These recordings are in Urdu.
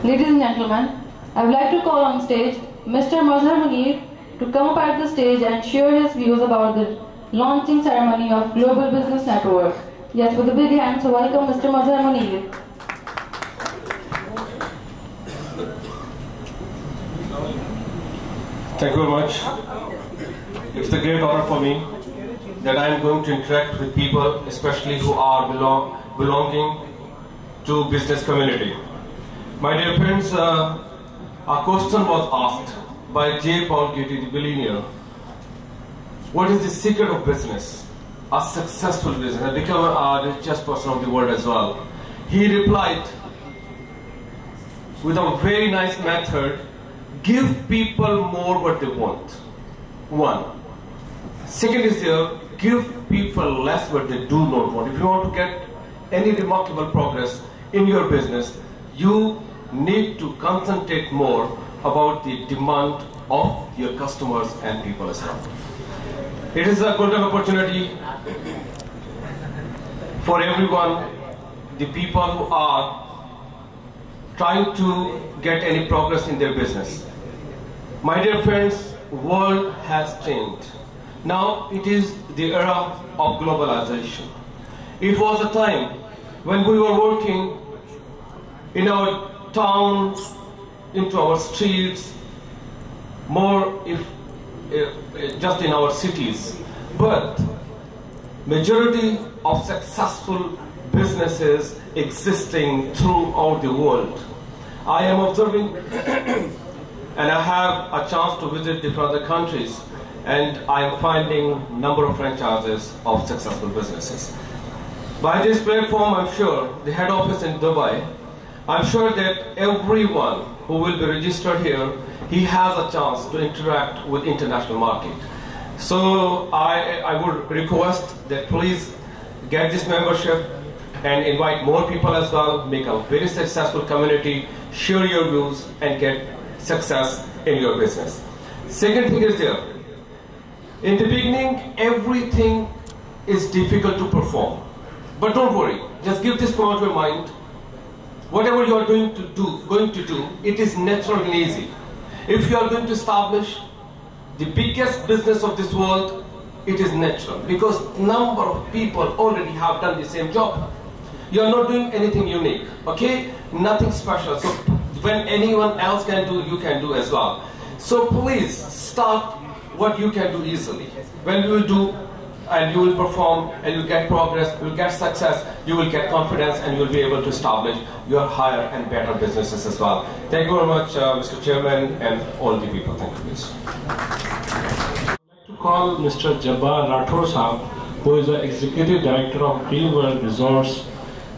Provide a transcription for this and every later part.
Ladies and gentlemen, I would like to call on stage Mr. Mazhar Munir to come up at the stage and share his views about the launching ceremony of Global Business Network. Yes, with a big hand, so welcome Mr. Mazhar Munir. Thank you very much. It's a great honor for me that I am going to interact with people, especially who are belonging to business community. My dear friends, a question was asked by J. Paul Getty, the billionaire. What is the secret of business? A successful business, and become a richest person of the world as well. He replied with a very nice method: give people more what they want. One. Second is there, give people less what they do not want. If you want to get any remarkable progress in your business, you need to concentrate more about the demand of your customers and people as well. It is a golden opportunity for everyone, the people who are trying to get any progress in their business. My dear friends, world has changed. Now it is the era of globalization. It was a time when we were working in our towns, into our streets, more just in our cities. But majority of successful businesses existing throughout the world. I am observing and I have a chance to visit different other countries, and I am finding number of franchises of successful businesses. By this platform, I'm sure the head office in Dubai, I'm sure that everyone who will be registered here, he has a chance to interact with international market. So I would request that please get this membership and invite more people as well, make a very successful community, share your views and get success in your business. Second thing is there, in the beginning everything is difficult to perform, but don't worry, just give this point of your mind. Whatever you are going to do, it is natural and easy. If you are going to establish the biggest business of this world, it is natural, because number of people already have done the same job. You are not doing anything unique, okay? Nothing special. So when anyone else can do, you can do as well. So please start what you can do easily. When you will do and you will perform and you get progress, you will get success, you will get confidence, and you will be able to establish your higher and better businesses as well. Thank you very much, Mr. Chairman, and all the people. Thank you, please. To call Mr. Jabbar Rathore Sahab, who is the Executive Director of Dream World Resorts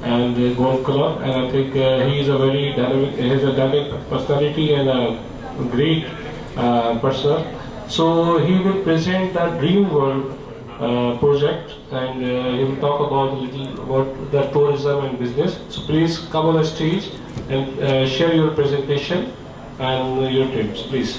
and Golf Club, and I think he is a very dynamic, he has a dynamic personality and a great person. So he will present the Dream World project, and he will talk about a little about the tourism and business. So please come on the stage and share your presentation and your tips, please.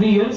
3 years।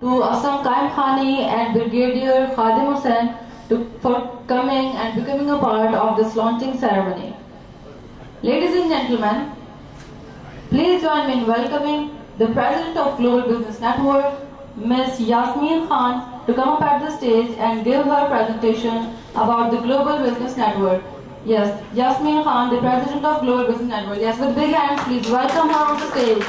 To Assam Qaim Khani and Brigadier Khadim Hussain for coming and becoming a part of this launching ceremony. Ladies and gentlemen, please join me in welcoming the President of Global Business Network, Ms. Yasmeen Khan, to come up at the stage and give her presentation about the Global Business Network. Yes, Yasmeen Khan, the President of Global Business Network. Yes, with big hands, please welcome her on the stage.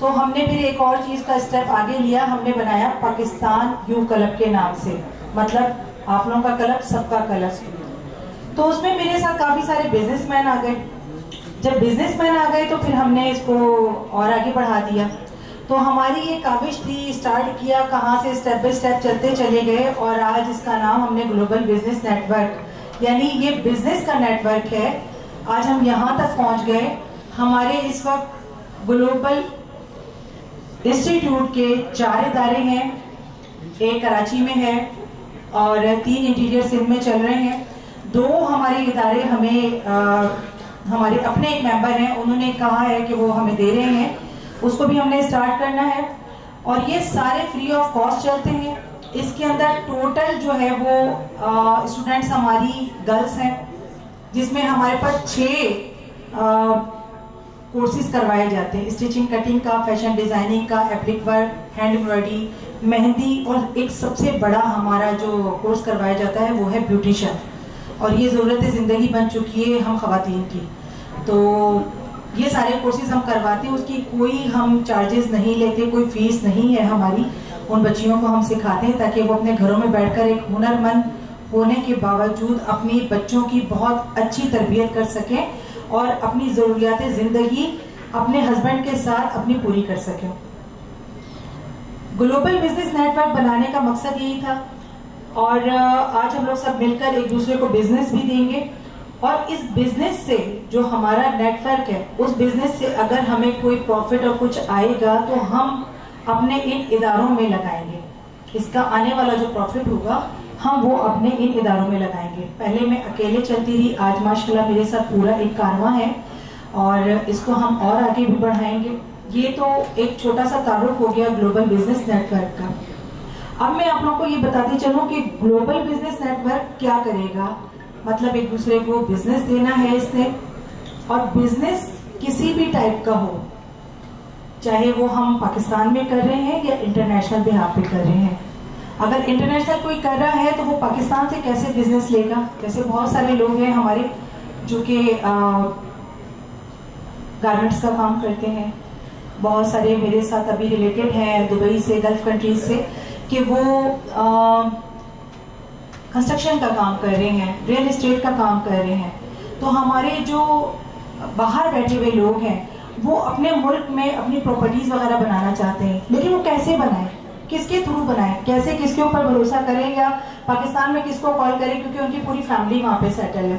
تو ہم نے پھر ایک اور چیز کا اسٹیپ آگے لیا, ہم نے بنایا پاکستان یو کلب کے نام سے, مطلب آپ لوگوں کا کلب سب کا کلب. تو اس میں میرے ساتھ کافی سارے بزنس مین آ گئے. جب بزنس مین آ گئے تو پھر ہم نے اس کو اور آگے بڑھا دیا. تو ہماری یہ کاوش تھی, اسٹارٹ کیا کہاں سے, اسٹیپ بائی اسٹیپ چلتے چلے گئے, اور آج اس کا نام ہم نے گلوبل بزنس نیٹ ورک, یعنی یہ بزنس کا نیٹ ورک ہے. آج ہم یہاں تک پہنچ گئے. ہمارے اس وقت گلوبل انسٹیٹیوٹ کے 4 ادارے ہیں, ایک کراچی میں ہے اور 3 انٹیریئر سندھ میں چل رہے ہیں. 2 ہمارے ادارے ہمیں ہمارے اپنے ایک ممبر ہیں, انہوں نے کہا ہے کہ وہ ہمیں دے رہے ہیں, اس کو بھی ہم نے اسٹارٹ کرنا ہے. اور یہ سارے فری آف کاسٹ چلتے ہیں. اس کے اندر ٹوٹل جو ہے وہ اسٹوڈنٹس ہماری گرلس ہیں, جس میں ہمارے پاس 6 کورسز کروائے جاتے ہیں, اسٹیچنگ کٹنگ کا, فیشن ڈیزائننگ کا, ایپلک ورک, ہینڈ ایمبرائڈری, مہندی, اور ایک سب سے بڑا ہمارا جو کورس کروایا جاتا ہے وہ ہے بیوٹیشن. اور یہ ضرورت زندگی بن چکی ہے ہم خواتین کی. تو یہ سارے کورسز ہم کرواتے ہیں, اس کی کوئی ہم چارجز نہیں لیتے, کوئی فیس نہیں ہے ہماری. ان بچیوں کو ہم سکھاتے ہیں تاکہ وہ اپنے گھروں میں بیٹھ کر ایک ہنر مند ہونے کے باوجود اپنی بچوں کی بہت اچھی تربیت کر سکیں اور اپنی ضروریات زندگی اپنے ہسبینڈ کے ساتھ اپنی پوری کر سکیں. گلوبل بزنس نیٹ ورک بنانے کا مقصد یہی تھا, اور آج ہم لوگ سب مل کر ایک دوسرے کو بزنس بھی دیں گے. اور اس بزنس سے جو ہمارا نیٹ ورک ہے, اس بزنس سے اگر ہمیں کوئی پروفٹ اور کچھ آئے گا تو ہم اپنے ان اداروں میں لگائیں گے. اس کا آنے والا جو پروفٹ ہوگا ہم وہ اپنے ان اداروں میں لگائیں گے. پہلے میں اکیلے چلتی رہی, آج ماشاءاللہ میرے ساتھ پورا ایک کارواں ہے, اور اس کو ہم اور آگے بھی بڑھائیں گے. یہ تو ایک چھوٹا سا تعارف ہو گیا گلوبل بزنس نیٹ ورک کا. اب میں آپ لوگوں کو یہ بتاتی چلوں کہ گلوبل بزنس نیٹ ورک کیا کرے گا. مطلب ایک دوسرے کو بزنس دینا ہے اس نے, اور بزنس کسی بھی ٹائپ کا ہو, چاہے وہ ہم پاکستان میں کر رہے ہیں یا انٹرنیشنل بہاف پہ کر رہے ہیں. اگر انٹرنیشنل کوئی کر رہا ہے تو وہ پاکستان سے کیسے بزنس لے گا. جیسے بہت سارے لوگ ہیں ہمارے جو کہ گارمنٹس کا کام کرتے ہیں, بہت سارے میرے ساتھ ابھی ریلیٹڈ ہیں دبئی سے, گلف کنٹریز سے, کہ وہ کنسٹرکشن کا کام کر رہے ہیں, ریئل اسٹیٹ کا کام کر رہے ہیں. تو ہمارے جو باہر بیٹھے ہوئے لوگ ہیں وہ اپنے ملک میں اپنی پراپرٹیز وغیرہ بنانا چاہتے ہیں, لیکن وہ کیسے بنائیں, کس کے تھرو بنائیں, کیسے کس کے اوپر بھروسہ کریں, یا پاکستان میں کس کو کال کریں, کیونکہ ان کی پوری فیملی وہاں پہ سیٹل ہے.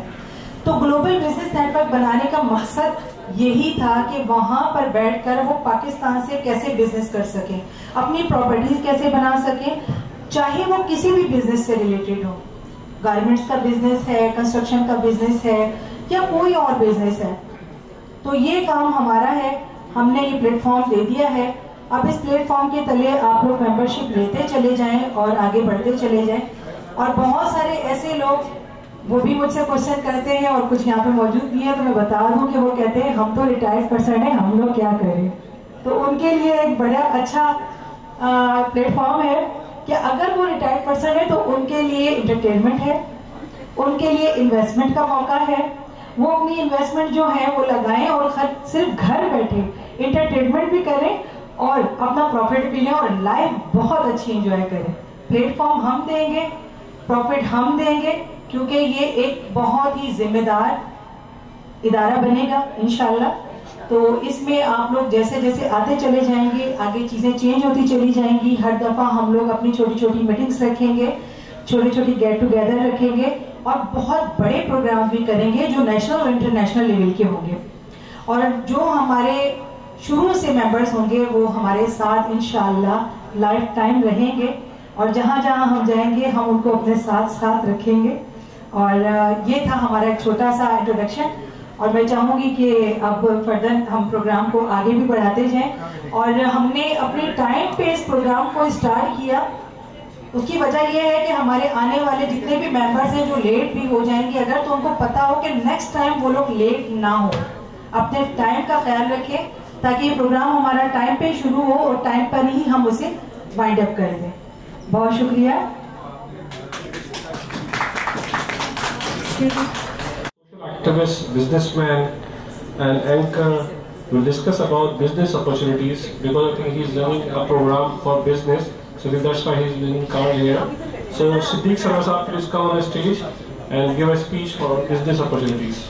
تو گلوبل بزنس نیٹ ورک بنانے کا مقصد یہی تھا کہ وہاں پر بیٹھ کر وہ پاکستان سے کیسے بزنس کر سکیں, اپنی پراپرٹیز کیسے بنا سکیں, چاہے وہ کسی بھی بزنس سے ریلیٹڈ ہو. گارمنٹس کا بزنس ہے, کنسٹرکشن کا بزنس ہے, یا کوئی اور بزنس ہے. تو یہ کام ہمارا ہے, ہم نے یہ پلیٹ فارم دے دیا ہے. اب اس پلیٹ فارم کے تلے آپ لوگ ممبرشپ لیتے چلے جائیں اور آگے بڑھتے چلے جائیں. اور بہت سارے ایسے لوگ وہ بھی مجھ سے کوشچن کرتے ہیں, اور کچھ یہاں پہ موجود بھی ہیں, تو میں بتا دوں کہ وہ کہتے ہیں ہم تو ریٹائرڈ پرسن ہیں, ہم لوگ کیا کریں. تو ان کے لیے ایک بڑا اچھا پلیٹ فارم ہے کہ اگر وہ ریٹائرڈ پرسن ہے تو ان کے لیے انٹرٹینمنٹ ہے, ان کے لیے انویسٹمنٹ کا موقع ہے. وہ اپنی انویسٹمنٹ جو ہے وہ لگائیں اور صرف گھر بیٹھے انٹرٹینمنٹ بھی کریں اور اپنا پروفٹ بھی لیں اور لائف بہت اچھی انجوائے کریں. پلیٹ فارم ہم دیں گے, پروفٹ ہم دیں گے, کیونکہ یہ ایک بہت ہی ذمہ دار ادارہ بنے گا انشاءاللہ. تو اس میں آپ لوگ جیسے جیسے آتے چلے جائیں گے, آگے چیزیں چینج ہوتی چلی جائیں گی. ہر دفعہ ہم لوگ اپنی چھوٹی چھوٹی میٹنگز رکھیں گے, چھوٹی چھوٹی گیٹ ٹوگیدر رکھیں گے, اور بہت بڑے پروگرام بھی کریں گے جو نیشنل اور انٹرنیشنل لیول کے ہوں گے. اور جو ہمارے شروع سے ممبرز ہوں گے وہ ہمارے ساتھ انشاءاللہ لائف ٹائم رہیں گے, اور جہاں جہاں ہم جائیں گے ہم ان کو اپنے ساتھ ساتھ رکھیں گے. اور یہ تھا ہمارا ایک چھوٹا سا انٹروڈکشن, اور میں چاہوں گی کہ اب فردر ہم پروگرام کو آگے بھی بڑھاتے جائیں. اور ہم نے اپنے ٹائم پہ اس پروگرام کو اسٹارٹ کیا, اس کی وجہ یہ ہے کہ ہمارے آنے والے جتنے بھی ممبرز ہیں جو لیٹ بھی ہو جائیں گے اگر, تو ان کو پتا ہو کہ نیکسٹ ٹائم وہ لوگ لیٹ نہ ہو. اپنے ٹائم کا خیال رکھیں تاکہ یہ پروگرام ہمارا ٹائم پہ شروع ہو اور ٹائم پر ہی ہم اسے وائنڈ اپ کر دیں. بہت شکریہ. Activist, businessman and anchor We'll discuss about business opportunities because I think he's running a program for business. So that's why he's in card here. So Siddiq Sarwar Sahab, please come on the stage and give a speech for business opportunities.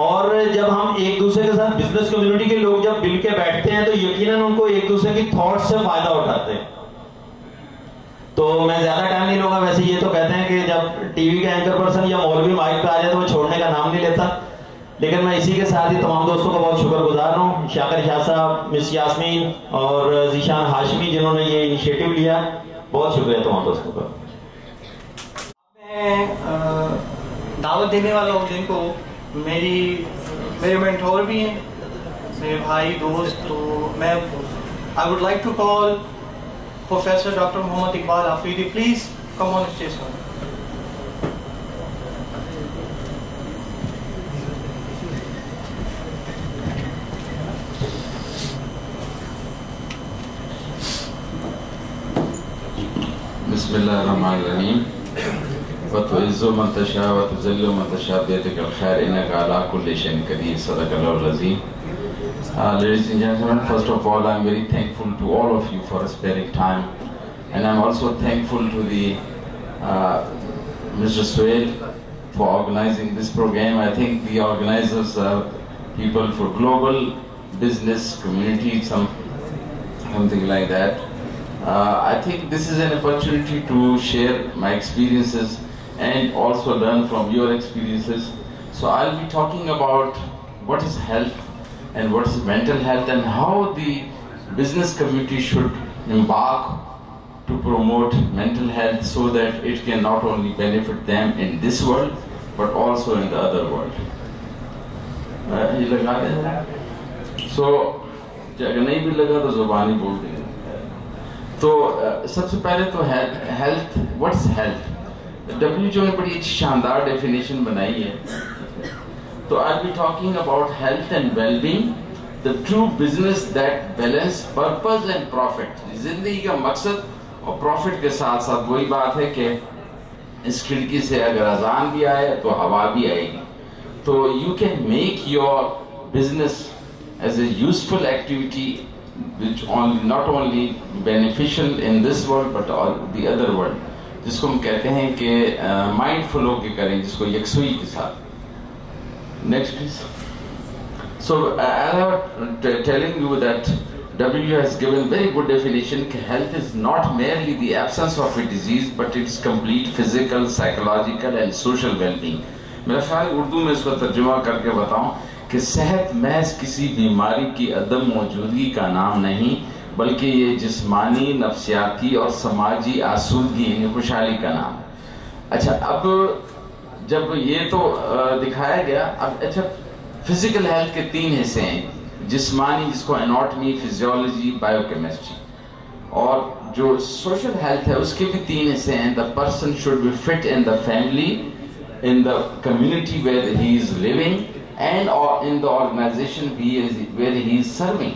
اور جب ہم ایک دوسرے کے ساتھ بزنس کمیونٹی کے لوگ جب مل کے بیٹھتے ہیں تو یقیناً ان کو ایک دوسرے کی تھاٹس سے فائدہ اٹھاتے ہیں. تو میں زیادہ ٹائم نہیں لوں گا. ویسے یہ تو کہتے ہیں کہ جب ٹی وی کا اینکر پرسن یا مولوی مائک پہ آ جائے تو وہ چھوڑنے کا نام نہیں لیتا. لیکن میں اسی کے ساتھ ہی تمام دوستوں کا بہت شکر گزار ہوں. شاکر شاہ صاحب, مس یاسمین اور ذیشان ہاشمی جنہوں نے یہ انیشیٹو لیا, بہت شکریہ تمام دوستوں کا. میں دعوت دینے والا ہوں جن کو میرے مینٹور بھی ہیں, میرے بھائی دوست. تو میں I would like to call professor doctor Muhammad Iqbal Afridi. Please come on stage. بسم اللہ الرحمن الرحیم. وتعز من تشاء وتذل من تشاء بيدك الخير انك على كل شيء قدير. صدق الله العظيم. Ladies and gentlemen, first of all, I'm very thankful to all of you for sparing time, and I'm also thankful to the Mr. Suhail for organizing this program. I think the organizers are people for global business community, something like that. I think this is an opportunity to share my experiences and also learn from your experiences. So I'll be talking about what is health and what is mental health and how the business community should embark to promote mental health so that it can not only benefit them in this world but also in the other world. So اگر نہیں بھی لگا تو زبانی بول دیں. تو سب سے پہلے تو health. What is health? WHO نے بڑی اچھی شاندار ڈیفینیشن بنائی ہے. تو I'll be talking about health and well-being, the true business that balance purpose and profit. زندگی کا مقصد اور پروفٹ کے ساتھ ساتھ وہی بات ہے کہ اس کھڑکی سے اگر اذان بھی آئے تو ہوا بھی آئے گی. تو you can make your business as a useful activity which not only beneficial in this world but the other world, جس کو ہم کہتے ہیں کہ مائنڈ فل ہو کے کریں, جس کو یکسوئی کے ساتھ. Next please. So as I was telling you that WHO has given very good definition کہ health is not merely the absence of a disease but it's complete physical, psychological and social well-being. میرا خیال اردو میں اس کو ترجمہ کر کے بتاؤں کہ صحت محض کسی بیماری کی عدم موجودگی کا نام نہیں بلکہ یہ جسمانی, نفسیاتی اور سماجی آسودگی یعنی خوشحالی کا نام. اچھا, اب جب یہ تو دکھایا گیا, اب اچھا فزیکل ہیلتھ کے 3 حصے ہیں. جسمانی جس کو اناٹمی, فزیولوجی, بایو کیمسٹری, اور جو سوشل ہیلتھ ہے اس کے بھی 3 حصے ہیں. The person should be fit in the family, in the community where he is living and or in the organization where he is serving.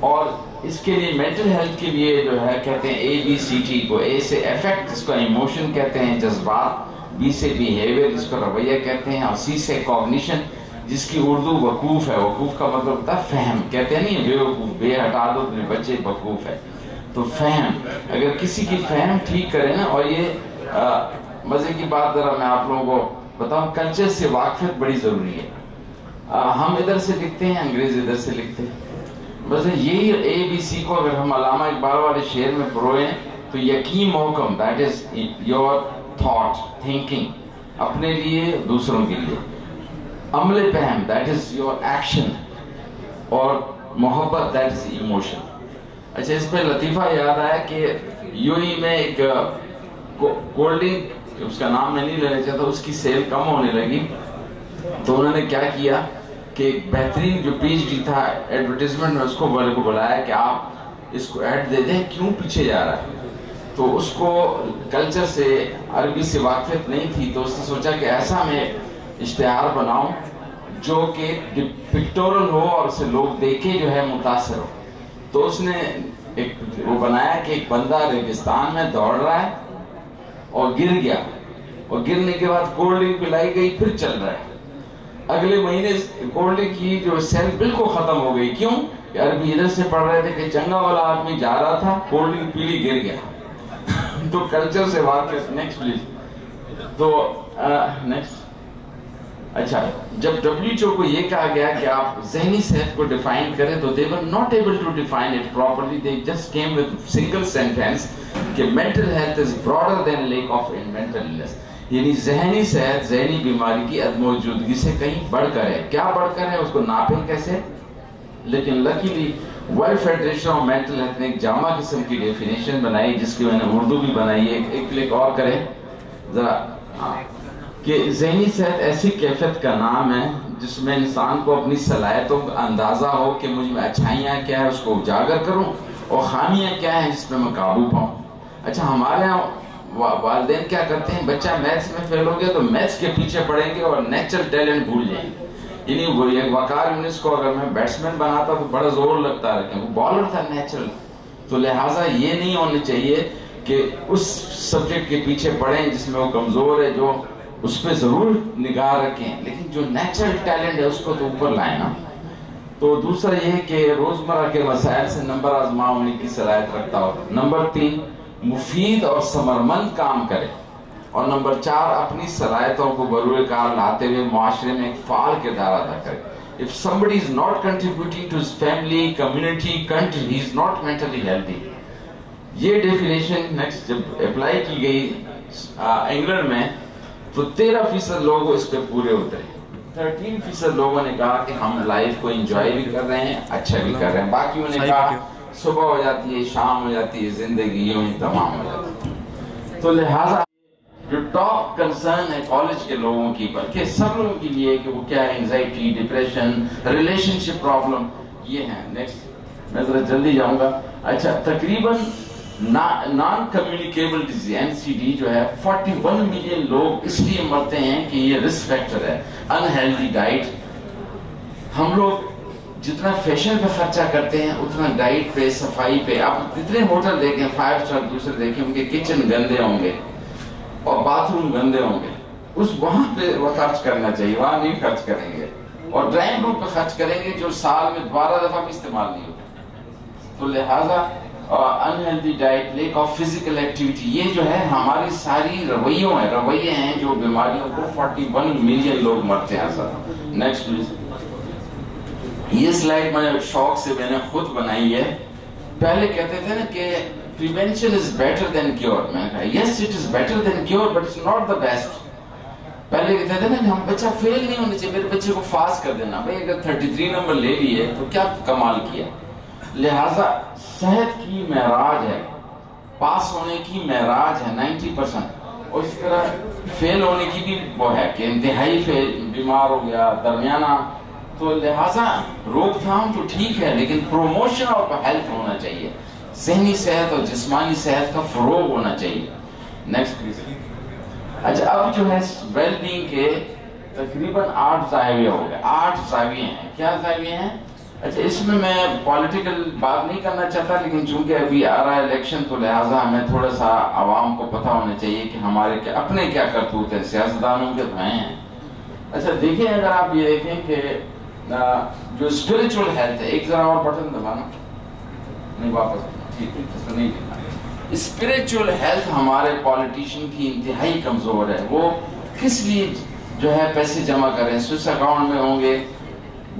اور اس کے لیے mental health کے لیے جو ہے کہتے ہیں ABCD کو. A سے affect جس کو emotion کہتے ہیں, جذبات. B سے behavior جس کو رویہ کہتے ہیں, اور C سے cognition جس کی اردو وقوف ہے. وقوف کا مطلب ہوتا ہے فہم. کہتے ہیں نہیں بے وقوف, بے ہٹا دو تو بچے وقوف ہے. تو فہم, اگر کسی کی فہم ٹھیک کرے نا. اور یہ مزے کی بات ذرا میں آپ لوگوں کو بتاؤں, کلچر سے واقفیت بڑی ضروری ہے. ہم ادھر سے لکھتے ہیں, انگریز ادھر سے لکھتے ہیں. بس یہی ABC کو اگر ہم علامہ اقبال والے شعر میں پروئیں تو یقین محکم, that is your thought, thinking, اپنے لیے دوسروں کے لیے. عمل فہم, دیٹ از یور ایکشن, اور محبت, دیٹ از ایموشن. اچھا, اس پہ لطیفہ یاد آیا کہ یوں ہی میں ایک کولڈ ڈرنک, اس کا نام میں نہیں لینا چاہتا, اس کی سیل کم ہونے لگی. تو انہوں نے کیا کیا کہ ایک بہترین جو PhD تھا ایڈورٹیزمنٹ میں, اس کو بلایا کہ آپ اس کو ایڈ دے دیں, کیوں پیچھے جا رہا ہے. تو اس کو کلچر سے, عربی سے واقفیت نہیں تھی, تو اس نے سوچا کہ ایسا میں اشتہار بناؤں جو کہ پکٹورل ہو اور اسے لوگ دیکھے جو ہے متاثر ہو. تو اس نے ایک وہ بنایا کہ ایک بندہ ریگستان میں دوڑ رہا ہے اور گر گیا, اور گرنے کے بعد کولڈ ڈرنک پلائی گئی, پھر چل رہا ہے. اگلے مہینے کولڈ ڈرنک کی جو سیل بالکل ختم ہو گئی. کیوں؟ کہ عربی ادھر سے پڑھ رہے تھے کہ چنگا والا آدمی جا رہا تھا, کولڈ ڈرنک پی لی, گر گیا. تو کلچر سے واقف. Next please. تو نیکسٹ اچھا جب WHO کو یہ کہا گیا کہ آپ ذہنی صحت کو ڈیفائن کریں تو they were not able to define it properly. They just came with single sentence کہ mental health is broader than lack of mental illness. یعنی ذہنی صحت ذہنی بیماری کی عدم موجودگی سے کہیں بڑھ کر ہے. کیا بڑھ کر ہے اس کو ناپیں کیسے؟ لیکن luckily World Federation of Mental Health نے ایک جامع قسم کی ڈیفینیشن بنائی جس کی میں نے اردو بھی بنائی ہے. ایک کلک اور کریں ذرا کہ ذہنی صحت ایسی کیفیت کا نام ہے جس میں انسان کو اپنی صلاحیتوں کا اندازہ ہو کہ مجھ میں اچھائیاں کیا ہے اس کو اجاگر کروں اور خامیاں کیا ہیں جس پہ میں قابو پاؤں. اچھا ہمارے یہاں والدین کیا کرتے ہیں بچہ میتھس میں فیل ہو گیا تو میتھس کے پیچھے پڑیں گے اور نیچرل ٹیلنٹ بھول جائیں گے. یعنی وہ ایک وقار یونس کو اگر میں بیٹسمین بناتا تو بڑا زور لگتا ہے کہ وہ بالر تھا نیچرل. تو لہٰذا یہ نہیں ہونا چاہیے کہ اس سبجیکٹ کے پیچھے پڑیں جس میں وہ کمزور ہے جو اس پہ ضرور نگاہ رکھیں لیکن جو نیچرل ٹیلنٹ ہے اس کو تو اوپر لائیں نا. تو دوسرا یہ کہ روزمرہ کے مسائل سے نمبر آزما ہونے کی صلاحیت رکھتا ہو. نمبر 3 مفید اور ثمرمند کام کرے. اور نمبر 4 اپنی صلاحیتوں کو بروئے کار لاتے ہوئے معاشرے میں ایک فعال کردار ادا کرے. If somebody is not contributing to his family, community, country, he is not mentally healthy. یہ ڈیفینیشن نیکسٹ جب اپلائی کی گئی انگلینڈ میں تو 13% لوگ اس پہ پورے اترے. 13% لوگوں نے کہا کہ ہم لائف کو انجوائے بھی کر رہے ہیں اچھا بھی کر رہے ہیں. باقیوں نے کہا صبح ہو جاتی ہے شام ہو جاتی ہے زندگی یوں ہی تمام ہو جاتی ہے. تو لہٰذا جو ٹاپ کنسرن ہے کالج کے لوگوں کی بلکہ سب لوگوں کے لیے کہ وہ کیا ہے انزائٹی ڈپریشن ریلیشن شپ پرابلم یہ ہیں. نیکسٹ میں ذرا جلدی جاؤں گا. اچھا تقریباً نان کمیونیکیبل ڈیزیز NCD جو ہے 41 ملین لوگ اس لیے مرتے ہیں کہ یہ رسک فیکٹر ہے. Unhealthy diet. ہم لوگ جتنا فیشن پہ خرچہ کرتے ہیں اتنا ڈائٹ پہ صفائی پہ. آپ جتنے ہوٹل دیکھیں 5 اسٹار دوسرے دیکھیں ان کے کچن گندے ہوں گے اور باتھ روم گندے ہوں گے. اس وہاں پہ وہ خرچ کرنا چاہیے وہاں نہیں خرچ کریں گے. اور ڈرائنگ روم پہ خرچ کریں گے جو سال میں 12 دفعہ بھی استعمال نہیں ہوتا. تو لہٰذا unhealthy diet lack of physical activity یہ جو ہے ہماری ساری رویے ہیں جو بیماریوں کو 41 ملین لوگ مرتے ہیں سر. Next please. یہ سلائڈ میں شوق سے میں نے خود بنائی ہے. پہلے کہتے تھے نا کہ prevention is better than cure. میں نے کہا yes it is better than cure but it's not the best. پہلے کہتے تھے نا کہ ہم بچہ فیل نہیں ہونے چاہیے میرے بچے کو پاس کر دینا. بھائی اگر 33 نمبر لے لیے تو کیا کمال کیا. لہٰذا صحت کی معراج ہے پاس ہونے کی معراج ہے 90%. اور اس طرح فیل ہونے کی بھی وہ ہے کہ انتہائی فیل بیمار ہو گیا درمیانہ. تو لہٰذا روک تھام تو ٹھیک ہے لیکن پروموشن آف ہیلتھ ہونا چاہیے. ذہنی صحت اور جسمانی صحت کا فروغ ہونا چاہیے. Next please. اچھا اب جو ہے ویل بینگ کے تقریباً 8 زاویے ہو گئے. 8 زاویے ہیں. کیا زاویے ہیں؟ اچھا اس میں پولیٹیکل بات نہیں کرنا چاہتا لیکن چونکہ ابھی آ رہا ہے الیکشن تو لہٰذا ہمیں تھوڑا سا عوام کو پتہ ہونا چاہیے کہ ہمارے اپنے کیا کرتوت ہیں. سیاستدانوں کے تو ہیں. اچھا دیکھیں اگر آپ یہ دیکھیں کہ جو اسپرچل ہیلتھ ہے ایک ذرا اور بٹن دبانا نہیں واپس ٹھیک ہے نہیں دیکھنا. اسپرچل ہیلتھ ہمارے پولیٹیشین کی انتہائی کمزور ہے. وہ کس لیے جو ہے پیسے جمع کریں سوئس اکاؤنٹ میں ہوں گے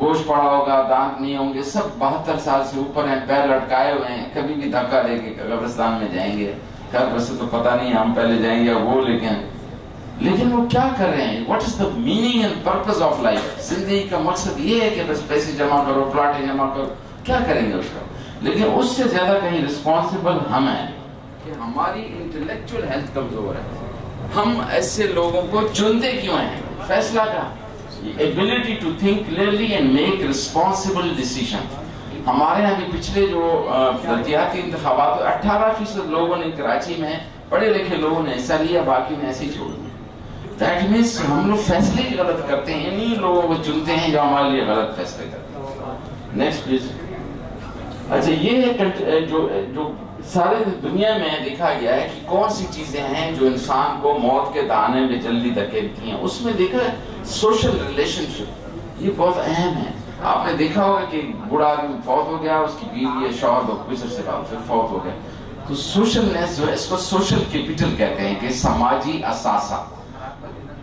گوشت پڑا ہوگا دانت نہیں ہوں گے سب 72 سال سے اوپر ہیں پیر لٹکائے ہوئے ہیں کبھی بھی دھکا دے کے قبرستان میں جائیں گے. خیر ویسے تو پتہ نہیں ہم پہلے جائیں گے وہ لیکن وہ کیا کر رہے ہیں. What is the meaning and purpose of life. زندگی کا مقصد یہ ہے کہ بس پیسے جمع کرو پلاٹیں جمع کرو کیا کریں گے اس کا. لیکن اس سے زیادہ کہیں رسپانسبل ہم ہیں کہ ہماری انٹلیکچوئل ہیلتھ کمزور ہے. ہم ایسے لوگوں کو چنتے کیوں ہیں. فیصلہ کا ability to think clearly and make responsible decisions. ہمارے یہاں بھی پچھلے جو بلدیاتی انتخابات 18% لوگوں نے کراچی میں پڑھے لکھے لوگوں نے حصہ لیا باقی نے ایسے ہی چھوڑ دیا. That means ہم لوگ فیصلے ہی غلط کرتے ہیں. انہی لوگوں کو چنتے ہیں جو ہمارے لیے غلط فیصلے کرتے ہیں. Next please. اچھا یہ ہے جو سارے دنیا میں دیکھا گیا ہے کہ کون سی چیزیں ہیں جو انسان کو موت کے دانے میں جلدی دھکیلتی ہیں. اس میں دیکھا ہے سوشل ریلیشن شپ یہ بہت اہم ہے. آپ نے دیکھا ہوگا کہ بوڑھا آدمی فوت ہو گیا اس کی بیوی یا شوہر کچھ عرصے بعد پھر فوت ہو گیا. تو سوشلنس جو ہے اس کو سوشل کیپٹل کہتے ہیں کہ سماجی اثاثہ.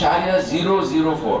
0.004,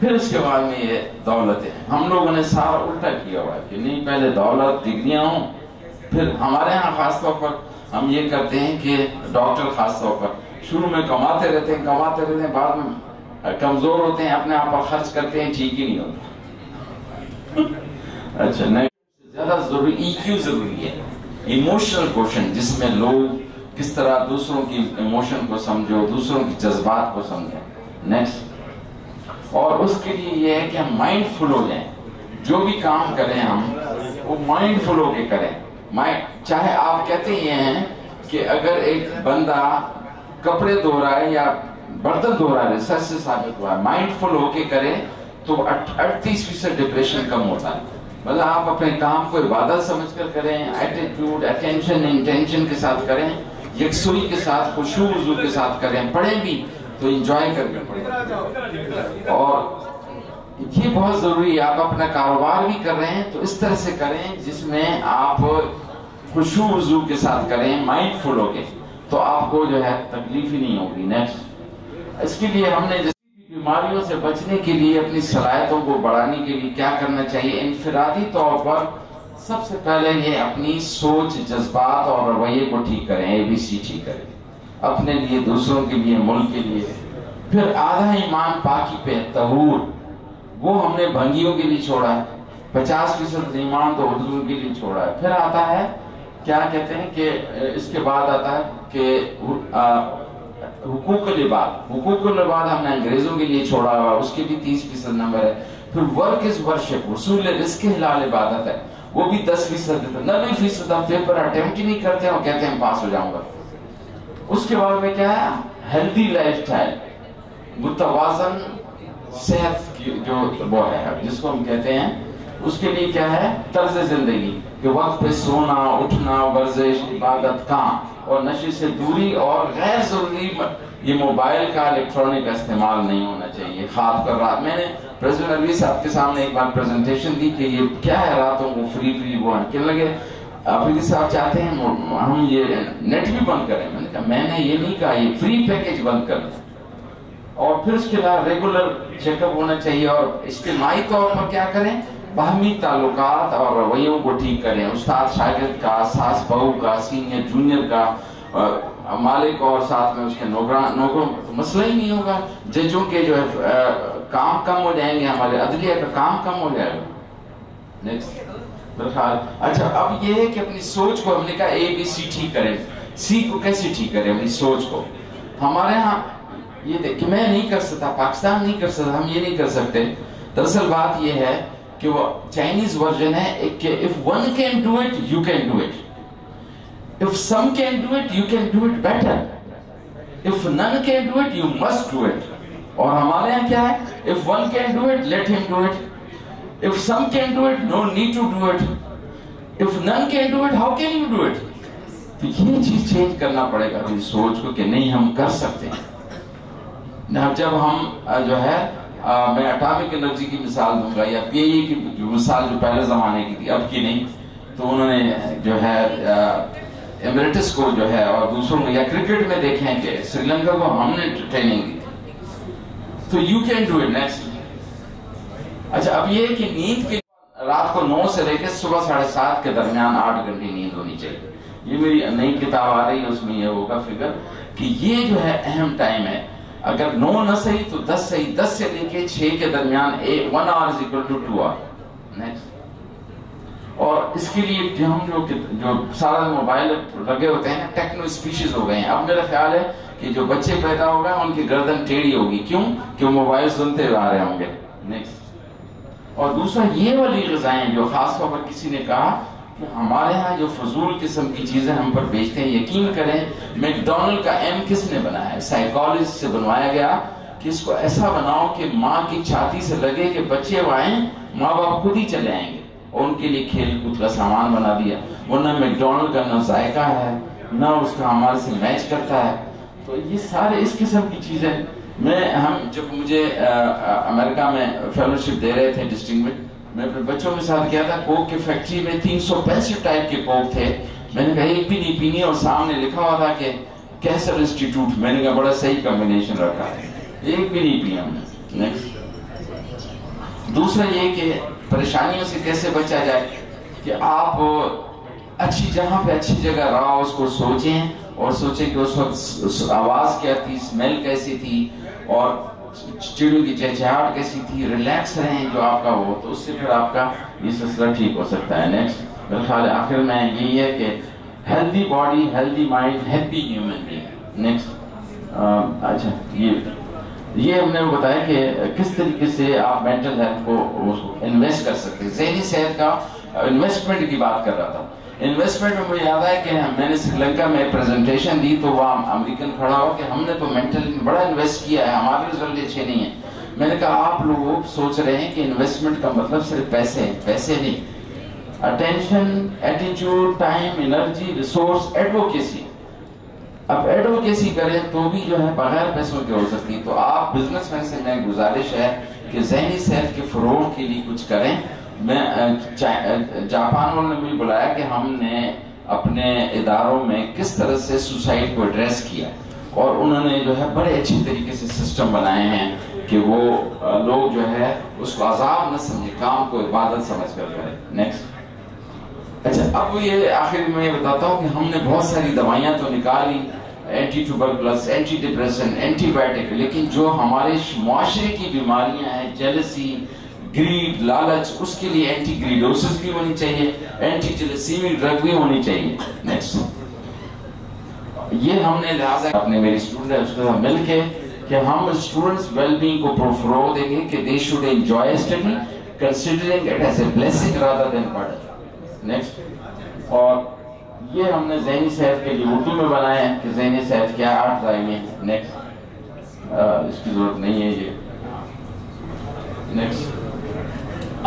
پھر اس کے بعد میں یہ دولت ہے. ہم لوگوں نے سارا الٹا کیا ہوا ہے کہ نہیں پہلے دولت ڈگریاں ہوں. پھر ہمارے ہاں خاص طور پر ہم یہ کرتے ہیں کہ ڈاکٹر خاص طور پر شروع میں کماتے رہتے ہیں بعد میں کمزور ہوتے ہیں, اپنے آپ پر خرچ کرتے ہیں, ٹھیک ہی نہیں ہوتا. اچھا نہیں, زیادہ ضروری ای کیو ضروری ہے, ایموشنل کوشن, جس میں لوگ کس طرح دوسروں کی ایموشن کو سمجھو, دوسروں کی جذبات کو سمجھیں. نیکسٹ. اور اس کے لیے یہ ہے کہ ہم مائنڈ فل ہو جائیں, جو بھی کام کریں ہم وہ مائنڈ فل ہو کے کریں. چاہے آپ کہتے یہ ہیں کہ اگر ایک بندہ کپڑے دھو رہا ہے یا برتن دھو رہا ہے, ریسرچ سے ثابت ہوا ہے, مائنڈ فل ہو کے کرے تو 38% ڈپریشن کم ہوتا ہے. مطلب آپ اپنے کام کو عبادت سمجھ کر کریں, ایٹیٹیوڈ, اٹینشن, انٹینشن کے ساتھ کریں, یکسوئی کے ساتھ, خشوع وضو کے ساتھ کریں, پڑھیں بھی تو انجوائے کر کے پڑھیں. اور یہ بہت ضروری ہے, آپ اپنا کاروبار بھی کر رہے ہیں تو اس طرح سے کریں جس میں آپ خشوع وضو کے ساتھ کریں, مائنڈ فل ہو کے, تو آپ کو جو ہے تکلیف ہی نہیں ہوگی. نیکسٹ. اس کے لیے ہم نے بیماریوں سے بچنے کے لیے اپنی صلاحیتوں کو بڑھانے کے لیے کیا کرنا چاہیے؟ انفرادی طور پر سب سے پہلے یہ اپنی سوچ, جذبات اور رویے کو ٹھیک کریں, ABC ٹھیک کریں, اپنے لیے, دوسروں کے لیے, ملک کے لیے. پھر آدھا ایمان پاکی پہ طہور, وہ ہم نے بھنگیوں کے لیے چھوڑا ہے. 50% ایمان تو حضور کے لیے چھوڑا ہے. پھر آتا ہے کیا کہتے ہیں کہ اس کے بعد آتا ہے کہ حقوق العباد. حقوق العباد ہم نے انگریزوں کے لیے چھوڑا ہوا, اس کے بھی 30% نمبر ہے. پھر ورک از ورشپ, وصول رزق حلال عبادت ہے, وہ بھی 10% دیتا. 90% ہم پیپر اٹیمپٹ ہی نہیں کرتے اور کہتے ہیں پاس ہو جاؤں گا. اس کے بعد میں کیا ہے؟ ہیلدی لائف سٹائل, متوازن صحت کی جو وہ ہے جس کو ہم کہتے ہیں, اس کے لیے کیا ہے؟ طرز زندگی کہ وقت پہ سونا, اٹھنا, ورزش, عبادت, کام اور نشے سے دوری, اور غیر ضروری یہ موبائل کا, الیکٹرانک کا استعمال نہیں ہونا چاہیے. خواب کر رات, میں نے پریزیڈنٹ علی صاحب کے سامنے ایک بار پریزنٹیشن دی کہ یہ کیا ہے راتوں کو فری وہ ہے, کہنے لگے علی صاحب چاہتے ہیں ہم یہ نیٹ بھی بند کریں. میں نے کہا میں نے یہ نہیں کہا, یہ فری پیکج بند کر دیں. اور پھر اس کے بعد ریگولر چیک اپ ہونا چاہیے. اور اجتماعی طور پر کیا کریں؟ باہمی تعلقات اور رویوں کو ٹھیک کریں, استاد شاگرد کا, ساس بہو کا, سینئر جونیئر کا, مالک اور ساتھ میں اس کے نوکروں, مسئلہ ہی نہیں ہوگا. ججوں کے جو ہے کام کم ہو جائیں گے, ہمارے عدلیہ کا کام کم ہو جائے گا. نیکسٹ. اچھا, اب یہ ہے کہ اپنی سوچ کو ہم نے کہا ABC ٹھیک کریں. C کو کیسے ٹھیک کریں اپنی سوچ کو؟ ہمارے ہاں یہ کہ میں نہیں کر سکتا, پاکستان نہیں کر سکتا, ہم یہ نہیں کر سکتے. دراصل بات یہ ہے کہ وہ چائنیز ورژن ہے کہ if one can do it, you can do it. If some can do it, you can do it better. If none can do it, you must do it. اور ہمارے یہاں کیا ہے؟ If one can do it, let him do it. If some can do it, no need to do it. If none can do it, how can you do it? تو یہ چیز چینج کرنا پڑے گا اپنی سوچ کو کہ نہیں ہم کر سکتے ہیں. جب ہم جو ہے میں اٹامک انرجی کی مثال دوں گا یا PIE کی جو مثال جو پہلے زمانے کی تھی, اب کی نہیں, تو انہوں نے جو ہے ایمریٹس کو جو ہے اور دوسروں کو, یا کرکٹ میں دیکھیں کہ سری لنکا کو ہم نے ٹریننگ دی تھی. تو you can do it. Next. اچھا, اب یہ کہ نیند کی رات کو 9 سے لے کے صبح 7:30 کے درمیان 8 گھنٹے نیند ہونی چاہیے. یہ میری نئی کتاب آ رہی ہے, اس میں یہ ہوگا فگر کہ یہ جو ہے اہم ٹائم ہے. اگر 9 نہ صحیح تو 10 صحیح. 10 سے لے کے 6 کے درمیان 1 hour is equal to 2 hour. Next. اور اس کے لیے ہم جو سارا موبائل لگے ہوتے ہیں, ٹیکنو اسپیشیز ہو گئے ہیں. اب میرا خیال ہے کہ جو بچے پیدا ہو گئے ان کی گردن ٹیڑھی ہوگی. کیوں؟ کہ وہ موبائل سنتے ہوئے آ رہے ہوں گے. نیکسٹ. اور دوسرا یہ والی غذائیں جو خاص طور پر کسی نے کہا کہ ہمارے ہاں جو فضول قسم کی چیزیں ہم پر بیچتے ہیں, یقین کریں میکڈونلڈ کا M کس نے بنایا ہے؟ سائیکالوجسٹ سے بنوایا گیا کہ اس کو ایسا بناؤ کہ ماں کی چھاتی سے لگے کہ بچے آئیں, ماں باپ خود ہی چلے آئیں گے, اور ان کے لیے کھیل کود کا سامان بنا دیا. ورنہ میکڈونلڈ کا نہ ذائقہ ہے نہ اس کا ہمارے سے میچ کرتا ہے. تو یہ سارے اس قسم کی چیزیں ہم جب مجھے امریکہ میں فیلوشپ دے رہے تھے ڈسٹنگوشڈ, میں اپنے بچوں کے ساتھ گیا تھا. کوک کی فیکٹری میں 365 ٹائپ کے کوک تھے. میں نے کہا ایک بھی نہیں پینی, اور سامنے لکھا ہوا تھا کہ کینسر انسٹیٹیوٹ. میں نے کہا بڑا صحیح کمبینیشن رکھا ہے, ایک بھی نہیں پی ہم نے. نیکسٹ. دوسرا یہ کہ پریشانیوں سے کیسے بچا جائے کہ آپ اچھی جہاں پہ اچھی جگہ رہا اس کو سوچیں اور سوچیں کہ اس وقت آواز کیا تھی, اسمیل کیسی تھی اور چڑیوں کی چہچہاہٹ کیسی تھی. ریلیکس رہیں جو آپ کا ہو, تو اس سے پھر آپ کا یہ سلسلہ ٹھیک ہو سکتا ہے. نیکسٹ میرا خیال ہے آخر میں یہی ہے کہ healthy body, healthy mind, happy human being. Next اچھا یہ ہم نے بتایا کہ کس طریقے سے آپ مینٹل ہیلتھ کو انویسٹ کر سکتے ہیں. ذہنی صحت کا انویسٹمنٹ کی بات کر رہا تھا. انویسٹمنٹ میں مجھے یاد ہے کہ میں نے سری لنکا میں پریزنٹیشن دی تو وہاں امریکن کھڑا ہو کہ ہم نے تو مینٹل بڑا انویسٹ کیا ہے, ہمارے رزلٹ اچھے نہیں ہیں. میں نے کہا آپ لوگ سوچ رہے ہیں کہ انویسٹمنٹ کا مطلب صرف پیسے نہیں, attention, attitude, time, energy, resource, advocacy. اب ایڈوکیسی کریں تو بھی جو ہے بغیر پیسوں کے ہو سکتی. تو آپ بزنس مین سے میں گزارش ہے کہ ذہنی صحت کے فروغ کے لیے کچھ کریں. میں جاپان والوں نے مجھے بلایا کہ ہم نے اپنے اداروں میں کس طرح سے سوسائڈ کو ایڈریس کیا, اور انہوں نے جو ہے بڑے اچھی طریقے سے سسٹم بنائے ہیں کہ وہ لوگ جو ہے اس کو عذاب نہ سمجھے, کام کو عبادت سمجھ کر کریں. نیکسٹ اچھا اب یہ آخر میں یہ بتاتا ہوں کہ ہم نے بہت ساری دوائیاں تو نکالی, anti tuberculous, anti depression, antibiotic, لیکن جو ہمارے معاشرے کی بیماریاں ہیں, جیلسی, گریڈ, لالچ, اس کے لیے اینٹی گریڈوسس بھی ہونی چاہیے, اینٹی ٹیلیسیمک ڈرگ بھی ہونی چاہیے. نیکسٹ یہ ہم نے لہٰذا اپنے میری اسٹوڈنٹ ہے اس کے ساتھ مل کے کہ ہم اسٹوڈنٹس ویل بینگ کو فروغ دیں گے کہ they should enjoy study considering it as a blessing rather than burden. Next اور یہ ہم نے ذہنی صحت کے لیے اردو میں بنائے ہیں کہ ذہنی صحت کیا 8 ضائع. نیکسٹ اس کی ضرورت نہیں ہے یہ. نیکسٹ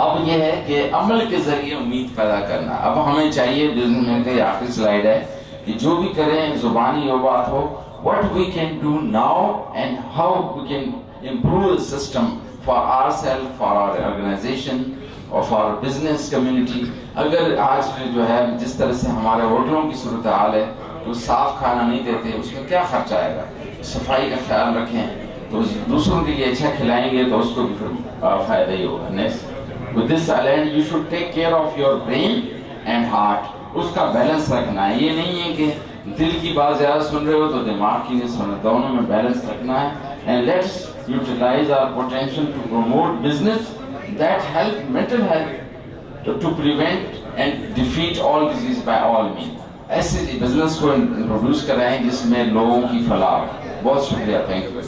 اب یہ ہے کہ عمل کے ذریعے امید پیدا کرنا. اب ہمیں چاہیے, بزنس مین کا آخری سلائیڈ ہے, کہ جو بھی کریں زبانی ہو بات ہو, what we can do now and how we can improve the system for ourselves, for our organization or for our business community. اگر آج جو ہے جس طرح سے ہمارے ہوٹلوں کی صورتحال ہے تو صاف کھانا نہیں دیتے, اس میں کیا خرچ آئے گا. صفائی کا خیال رکھیں تو دوسروں کے لیے اچھا کھلائیں گے تو اس کو بھی پھر فائدہ ہی ہوگا. Next with this island you should take care of your brain and heart. اس کا بیلنس رکھنا ہے. یہ نہیں ہے کہ دل کی بات زیادہ سن رہے ہو تو دماغ کی نہیں سن رہے, دونوں میں بیلنس رکھنا ہے. and let's utilize our potential to promote business that help mental health to prevent and defeat all disease by all means. ایسے بزنس کو انٹروڈیوس کرائیں جس میں لوگوں کی فلاح. بہت شکریہ, تھینک یو.